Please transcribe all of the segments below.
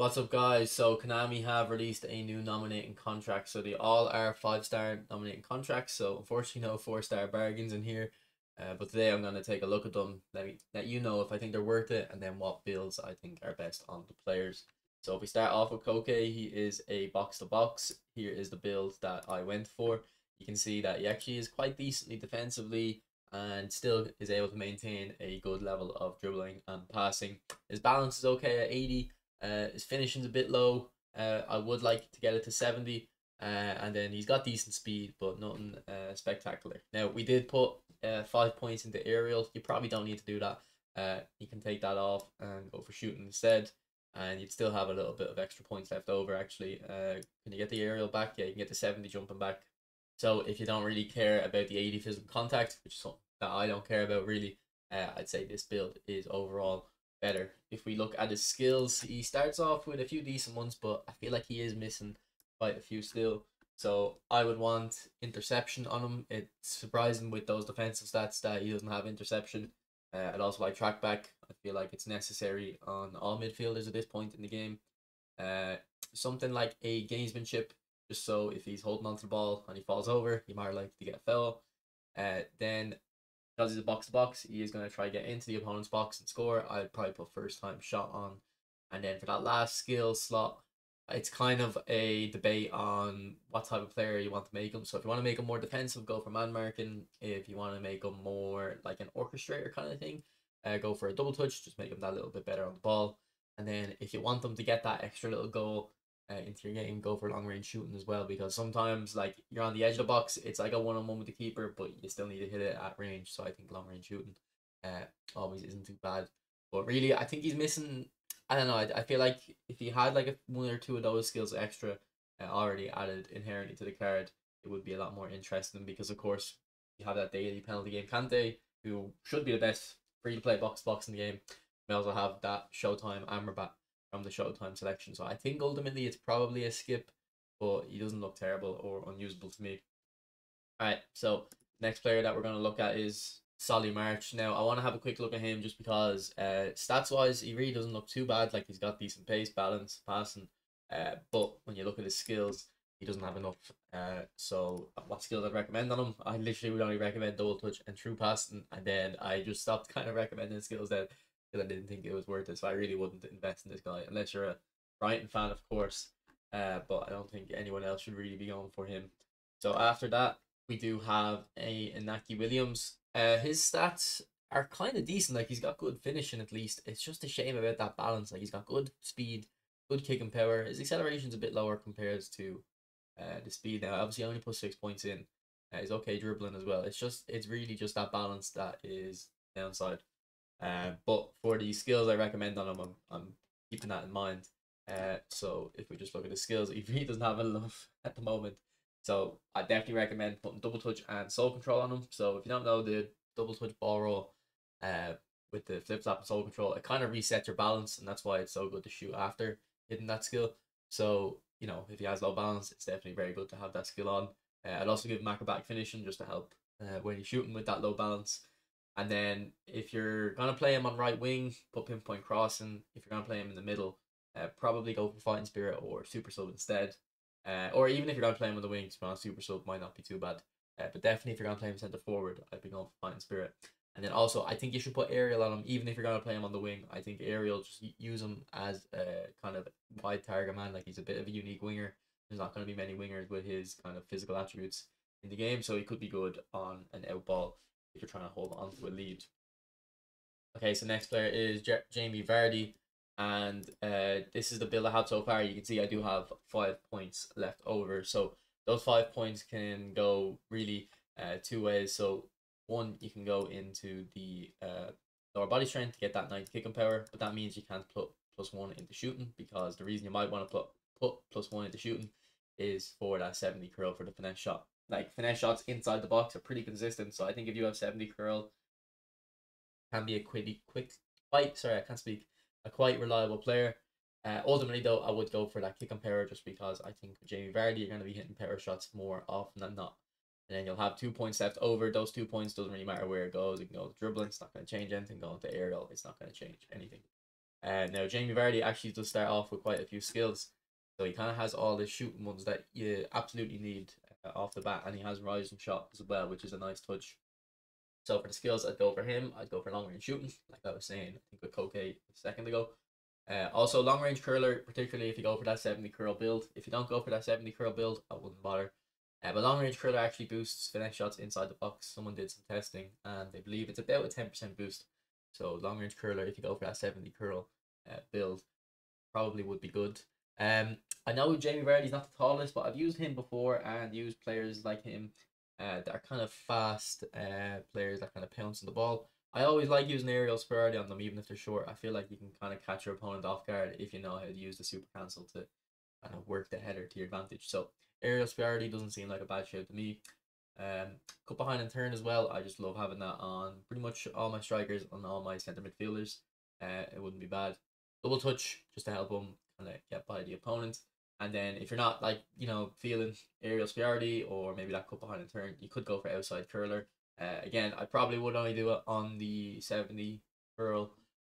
What's up, guys? So Konami have released a new nominating contract. So they all are 5-star nominating contracts. So unfortunately, no 4-star bargains in here. But today I'm going to take a look at them. Let you know if I think they're worth it, and then what builds I think are best on the players. So if we start off with Koke, he is a box to box. Here is the build that I went for. You can see that he actually is quite decently defensively and still is able to maintain a good level of dribbling and passing. His balance is okay at 80. His finishing's a bit low. I would like to get it to 70. And then he's got decent speed, but nothing spectacular. Now, we did put 5 points into aerial. You probably don't need to do that. You can take that off and go for shooting instead. And you'd still have a little bit of extra points left over, actually. Can you get the aerial back? Yeah, you can get the 70 jumping back. So if you don't really care about the 80 physical contact, which is something that I don't care about really, I'd say this build is overall better. If we look at his skills, he starts off with a few decent ones, but I feel like he is missing quite a few still. So I would want interception on him. It's surprising with those defensive stats that he doesn't have interception. I'd also like track back. I feel like it's necessary on all midfielders at this point in the game. Uh, Something like a gamesmanship, just so if he's holding onto the ball and he falls over, he might like to get a foul. Then because he's a box to box, he is going to try to get into the opponent's box and score. I'd probably put first time shot on. And then for that last skill slot, it's kind of a debate on what type of player you want to make him. So if you want to make him more defensive, go for man marking. If you want to make him more like an orchestrator kind of thing, go for a double touch. Just make him that little bit better on the ball. And then if you want them to get that extra little goal into your game, go for long range shooting as well, because sometimes like you're on the edge of the box, it's like a one-on-one with the keeper, but you still need to hit it at range. So I think long range shooting always isn't too bad. But really, I think he's missing. I don't know. I feel like if he had like one or two of those skills extra already added inherently to the card, it would be a lot more interesting, because of course you have that daily penalty game Kante, who should be the best free to play box box in the game. We also have that Showtime Amrabat from the Showtime selection. So I think ultimately it's probably a skip, but he doesn't look terrible or unusable to me. Alright, so next player that we're going to look at is Solly March. Now, I want to have a quick look at him just because stats-wise, he really doesn't look too bad. Like, he's got decent pace, balance, passing. But when you look at his skills, he doesn't have enough. So what skills I'd recommend on him? I literally would only recommend double touch and true passing, and then I just stopped kind of recommending skills that because I didn't think it was worth it. So I really wouldn't invest in this guy unless you're a Brighton fan, of course. But I don't think anyone else should really be going for him. So after that, we do have a Inaki Williams. His stats are kind of decent. Like, he's got good finishing at least. It's just a shame about that balance. Like, he's got good speed, good kicking power. His acceleration's a bit lower compared to the speed. Now, obviously, I only put 6 points in. He's okay dribbling as well. It's really just that balance that is downside. But for the skills I recommend on him, I'm keeping that in mind. So if we just look at the skills, he really doesn't have enough at the moment. So I definitely recommend putting double touch and soul control on him. So if you don't know the double touch ball roll, with the flip flop and soul control, it kind of resets your balance, and that's why it's so good to shoot after hitting that skill. So if he has low balance, it's definitely very good to have that skill on. I'd also give him acrobatic finishing just to help when he's shooting with that low balance. And then if you're gonna play him on right wing, put pinpoint crossing. If you're gonna play him in the middle, probably go for fighting spirit or super sub instead. Or even if you're gonna play him on the wing, super sub might not be too bad. But definitely if you're gonna play him centre forward, I'd be going for fighting spirit. And then also I think you should put aerial on him, even if you're gonna play him on the wing. I think aerial, just use him as a kind of wide target man. Like, he's a bit of a unique winger. There's not gonna be many wingers with his kind of physical attributes in the game, so he could be good on an out ball if you're trying to hold on to a lead. Okay, so next player is Jamie Vardy, and this is the build I have so far. You can see I do have 5 points left over, so those 5 points can go really two ways. So one, you can go into the lower body strength to get that 90 kicking power, but that means you can't put +1 into shooting, because the reason you might want to put +1 into shooting is for that 70 curl for the finesse shot. Like, finesse shots inside the box are pretty consistent, so I think if you have 70 curl, can be a a quite reliable player. Ultimately, though, I would go for that kick and power, just because I think with Jamie Vardy, you're going to be hitting power shots more often than not. And then you'll have 2 points left over. Those 2 points doesn't really matter where it goes. You can go to dribbling, it's not going to change anything. Going to aerial, it's not going to change anything. Now Jamie Vardy actually does start off with quite a few skills, so he kind of has all the shooting ones that you absolutely need off the bat, and he has rising shot as well, which is a nice touch. So for the skills, I'd go for him. I'd go for long range shooting, like I was saying, I think with Koke a second ago. Also, long range curler, particularly if you go for that 70 curl build. If you don't go for that 70 curl build, I wouldn't bother. But long range curler actually boosts finesse shots inside the box. Someone did some testing and they believe it's about a 10% boost. So long range curler, if you go for that 70 curl build, probably would be good. I know Jamie Vardy's not the tallest, but I've used him before and used players like him that are kind of fast players that kind of pounce on the ball. I always like using aerial superiority on them, even if they're short. I feel like you can kind of catch your opponent off guard if you know how to use the super cancel to kind of work the header to your advantage. So aerial superiority doesn't seem like a bad shout to me. Cut behind and turn as well. I just love having that on pretty much all my strikers and all my centre midfielders. It wouldn't be bad. Double touch just to help them kind of get by the opponent. And then if you're not like feeling aerial superiority or maybe that cut behind and turn, you could go for outside curler. Again, I probably would only do it on the 70 curl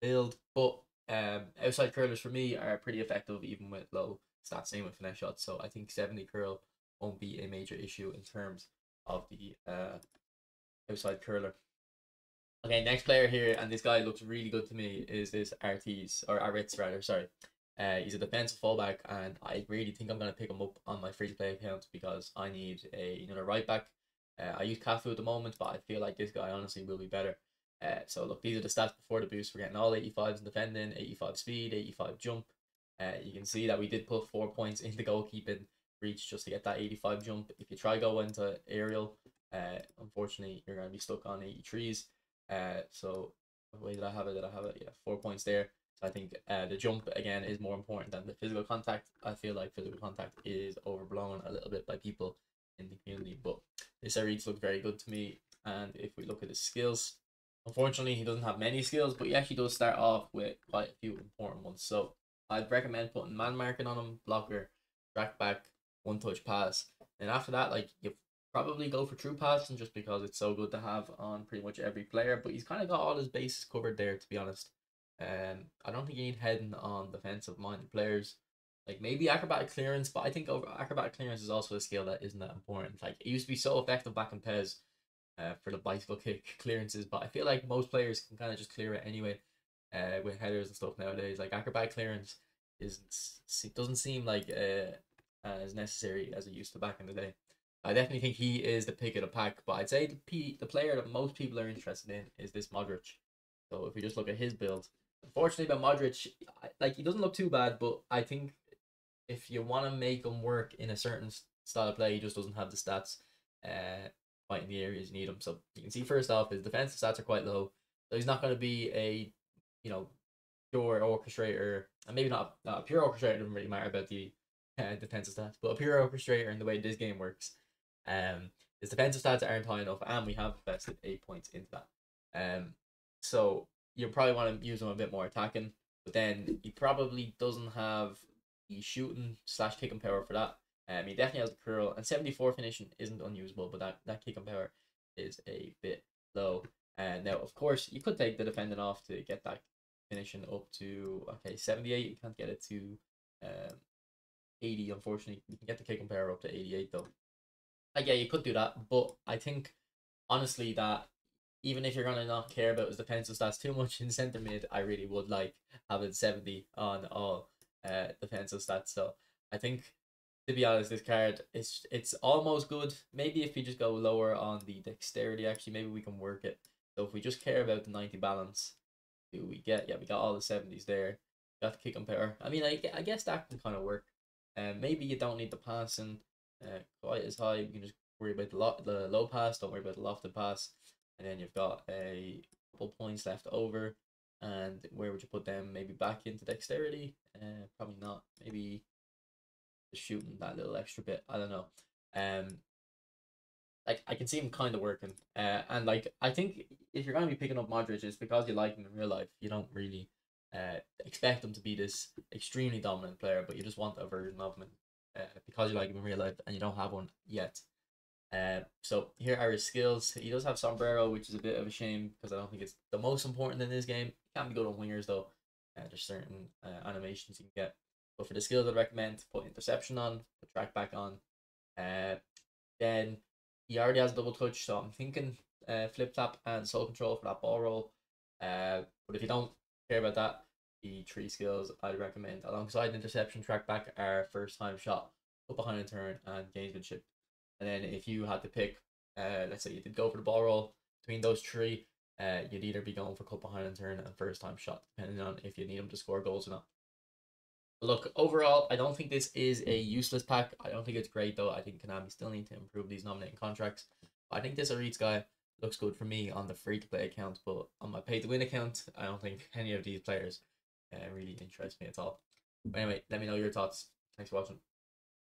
build, but outside curlers for me are pretty effective even with low stats, same with finesse shots. So I think 70 curl won't be a major issue in terms of the outside curler. Okay, next player here, and this guy looks really good to me, is this Artis, or Aritz rather, sorry. He's a defensive fullback, and I really think I'm going to pick him up on my free-to-play account because I need another right back. I use Cafu at the moment, but I feel like this guy honestly will be better. So look, these are the stats before the boost. We're getting all 85s in defending, 85 speed, 85 jump. You can see that we did put 4 points into goalkeeping reach just to get that 85 jump. If you try go into aerial, unfortunately, you're going to be stuck on 83s. So the way that I have it, yeah, 4 points there. So I think the jump again is more important than the physical contact. I feel like physical contact is overblown a little bit by people in the community, but this Aritz looks very good to me. And if we look at his skills, unfortunately he doesn't have many skills, but he actually does start off with quite a few important ones. So I'd recommend putting man marking on him, blocker, track back, one touch pass, and after that, like, you probably go for true passing just because it's so good to have on pretty much every player. But he's kind of got all his bases covered there, to be honest. I don't think you need heading on defensive minded players. Like maybe acrobatic clearance, but I think acrobatic clearance is also a skill that isn't that important. Like it used to be so effective back in PES for the bicycle kick clearances, but I feel like most players can kind of just clear it anyway with headers and stuff nowadays. Like acrobatic clearance doesn't seem like as necessary as it used to back in the day. I definitely think he is the pick of the pack, but I'd say the player that most people are interested in is this Modric. So if we just look at his build, unfortunately about Modric, like he doesn't look too bad, but I think if you want to make him work in a certain style of play, he just doesn't have the stats quite in the areas you need him. So you can see first off, his defensive stats are quite low, so he's not going to be a pure orchestrator, and maybe not a pure orchestrator. Doesn't really matter about the defensive stats, but a pure orchestrator in the way this game works. His defensive stats aren't high enough, and we have invested 8 points into that. So you probably want to use him a bit more attacking, but then he probably doesn't have the shooting / kicking power for that. He definitely has the curl, and 74 finishing isn't unusable, but that kicking power is a bit low. And now, of course, you could take the defending off to get that finishing up to 78. You can't get it to 80, unfortunately. You can get the kicking power up to 88 though. Like yeah, you could do that, but I think honestly that even if you're gonna not care about his defensive stats too much in centre mid, I really would like having 70 on all defensive stats. So I think, to be honest, this card it's almost good. Maybe if we just go lower on the dexterity, actually, maybe we can work it. So if we just care about the 90 balance, do we get? Yeah, we got all the 70s there. Got the kick and power. I mean, I guess that can kind of work. Maybe you don't need the passing quite as high. You can just worry about the low pass. Don't worry about the lofted pass, and then you've got a couple points left over. And where would you put them? Maybe back into dexterity. Probably not. Maybe just shooting that little extra bit. I don't know. Like I can see him kind of working. And like I think if you're gonna be picking up Modric, it's because you like him in real life. You don't really expect him to be this extremely dominant player, but you just want a version of him because you like him in real life and you don't have one yet. So here are his skills. He does have sombrero, which is a bit of a shame because I don't think it's the most important in this game. He can be good on wingers though. There's certain animations you can get. But for the skills, I'd recommend put interception on, put track back on. Then he already has double touch, so I'm thinking flip flap and soul control for that ball roll. But if you don't care about that, the three skills I'd recommend alongside interception, track back are first time shot, up behind a turn, and gamesmanship. And then if you had to pick, let's say you did go for the ball roll between those three, you'd either be going for cut behind a turn and first time shot, depending on if you need them to score goals or not. Look, overall, I don't think this is a useless pack. I don't think it's great though. I think Konami still need to improve these nominating contracts. I think this Aritz guy looks good for me on the free to play account, but on my pay to win account, I don't think any of these players really interest me at all. But anyway, let me know your thoughts. Thanks for watching.